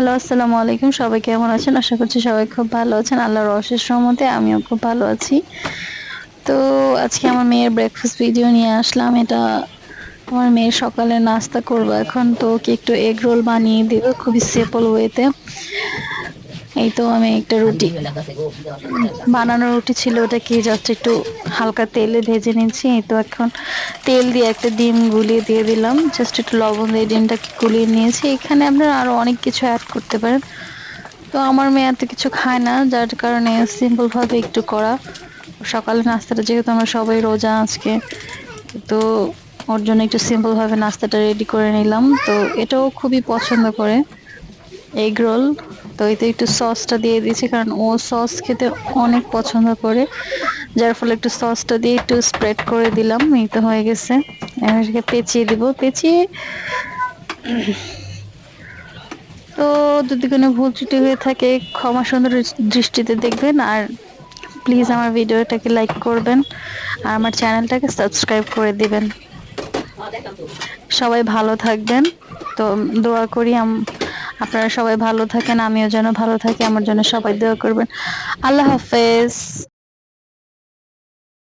Hello, আসসালামু আলাইকুম। সবাই কেমন আছেন? আশা করছি সবাই খুব ভালো আছেন। আল্লাহর অশেষ রহমতে আমিও খুব ভালো আছি। তো আজকে আমার মেয়ের ব্রেকফাস্ট ভিডিও নিয়ে আসলাম। এটা আমার মেয়ের সকালে নাস্তা করবো এখন। তো ওকে একটু এগ রোল বানিয়ে দিব খুবই সিম্পল ওয়েতে। এই তো আমি একটা রুটি বানানো রুটি ছিল, ওটাকে জাস্ট একটু হালকা তেলে ভেজে নিচ্ছি। এই তো এখন তেল দিয়ে একটা ডিম গুলিয়ে দিয়ে দিলাম, জাস্ট একটু লবণ দিয়ে ডিমটাকে গুলিয়ে নিয়েছি। এখানে আপনারা আরো অনেক কিছু অ্যাড করতে পারেন। তো আমার মেয়ে এত কিছু খায় না, যার কারণে সিম্পল ভাবে একটু করা। সকালে নাস্তাটা যেহেতু আমরা সবাই রোজা আজকে, তো ওর জন্য একটু সিম্পল ভাবে নাস্তাটা রেডি করে নিলাম। তো এটাও খুবই পছন্দ করে এগ রোল। তো এতে একটু সসটা দিয়ে দিয়েছি, কারণ ও সস খেতে অনেক পছন্দ করে, যার ফলে একটু সসটা দিয়ে একটু স্প্রেড করে দিলাম। এই তো হয়ে গেছে। এবার এটাকে পেঁচিয়ে দিব। পেঁচিয়ে তো যদি কোনো ভুল ত্রুটি হয়ে থাকে ক্ষমা সুন্দর দৃষ্টিতে দেখবেন। আর প্লিজ আমার ভিডিওটাকে লাইক করবেন আর আমার চ্যানেলটাকে সাবস্ক্রাইব করে দিবেন। সবাই ভালো থাকবেন। তো দোয়া করি আপনারা সবাই ভালো থাকেন, আমিও যেন ভালো থাকি, আমার জন্য সবাই দোয়া করবেন। আল্লাহ হাফেজ।